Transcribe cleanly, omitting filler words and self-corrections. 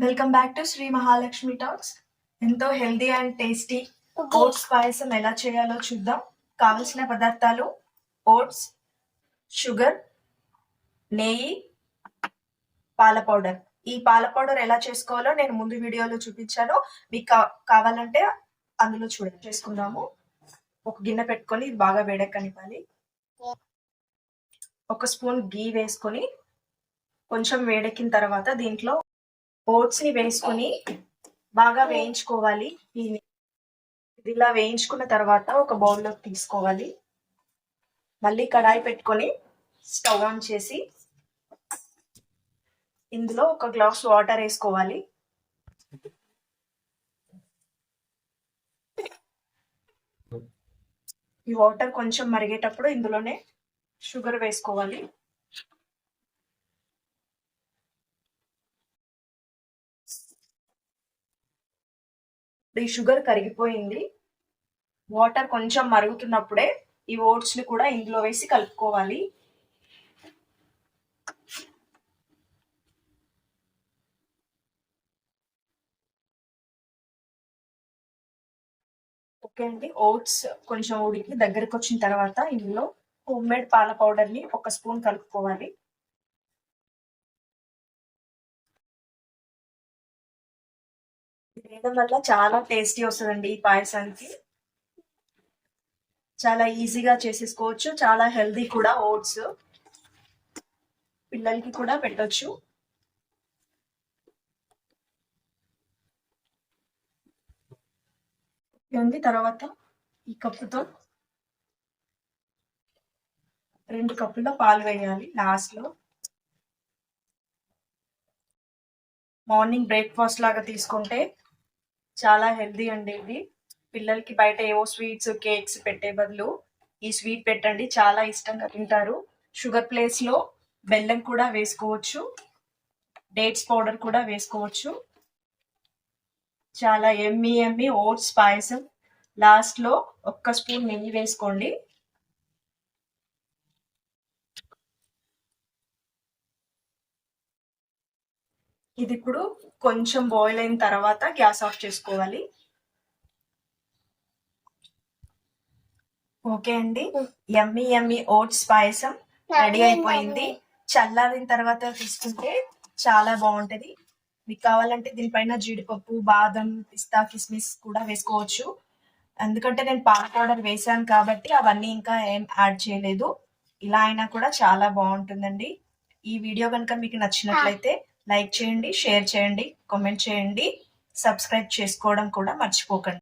Welcome back to Sri Mahalakshmi talks. ఎంతో healthy and tasty oats payasam ఎలా చేయాలో చూద్దాం. కావలసిన పదార్థాలు: ఓట్స్, షుగర్, నెయ్యి, పాల పౌడర్. ఈ పాల పౌడర్ ఎలా చేసుకోవాలో నేను ముందు వీడియోలో చూపించాను. మీకు కావాలంటే అందులో చేసుకుందాము. ఒక గిన్నె పెట్టుకొని ఇది బాగా వేడెక్కనివ్వాలి. ఒక స్పూన్ గీ వేసుకొని కొంచెం వేడెక్కిన తర్వాత దీంట్లో ఓట్స్ ని వేసుకొని బాగా వేయించుకోవాలి. ఇది ఇలా వేయించుకున్న తర్వాత ఒక బౌల్లోకి తీసుకోవాలి. మళ్ళీ కడాయి పెట్టుకొని స్టవ్ ఆన్ చేసి ఇందులో ఒక గ్లాస్ వాటర్ వేసుకోవాలి. ఈ వాటర్ కొంచెం మరిగేటప్పుడు ఇందులోనే షుగర్ వేసుకోవాలి. ఈ షుగర్ కరిగిపోయింది. వాటర్ కొంచెం మరుగుతున్నప్పుడే ఈ ఓట్స్ ని కూడా ఇందులో వేసి కలుపుకోవాలి. ఓకే అండి, ఓట్స్ కొంచెం ఉడికి దగ్గరకు వచ్చిన తర్వాత ఇందులో హోమ్ మేడ్ పాల పౌడర్ ని ఒక స్పూన్ కలుపుకోవాలి. వేయడం వల్ల చాలా టేస్టీ వస్తుందండి. ఈ పాయసానికి చాలా ఈజీగా చేసేసుకోవచ్చు. చాలా హెల్దీ కూడా. ఓట్స్ పిల్లలకి కూడా పెట్టొచ్చు. ఉంది తర్వాత ఈ కప్పుతో 2 కప్పుల పాలు వేయాలి లాస్ట్ లో. మార్నింగ్ బ్రేక్ఫాస్ట్ లాగా తీసుకుంటే చాలా హెల్దీ అండి. ఇది పిల్లలకి బయట ఏవో స్వీట్స్, కేక్స్ పెట్టే బదులు ఈ స్వీట్ పెట్టండి, చాలా ఇష్టంగా తింటారు. షుగర్ ప్లేస్ లో బెల్లం కూడా వేసుకోవచ్చు, డేట్స్ పౌడర్ కూడా వేసుకోవచ్చు. చాలా ఎమ్మీ ఓట్స్ పాయసం. లాస్ట్ లో ఒక్క స్పూన్ నెయ్యి వేసుకోండి. ఇది ఇప్పుడు కొంచెం బాయిల్ అయిన తర్వాత గ్యాస్ ఆఫ్ చేసుకోవాలి. ఓకే అండి, ఎమ్మీ ఓట్స్ పాయసం రెడీ అయిపోయింది. చల్లారిన తర్వాత తీసుకుంటే చాలా బాగుంటది. మీకు కావాలంటే దీనిపైన జీడిపప్పు, బాదం, పిస్తా, కిస్మిస్ కూడా వేసుకోవచ్చు. ఎందుకంటే నేను పాల పౌడర్ వేసాను కాబట్టి అవన్నీ ఇంకా ఏం యాడ్ చేయలేదు. ఇలా అయినా కూడా చాలా బాగుంటుందండి. ఈ వీడియో కనుక మీకు నచ్చినట్లయితే లైక్ చేయండి, షేర్ చేయండి, కామెంట్ చేయండి, సబ్స్క్రైబ్ చేసుకోవడం కూడా మర్చిపోకండి.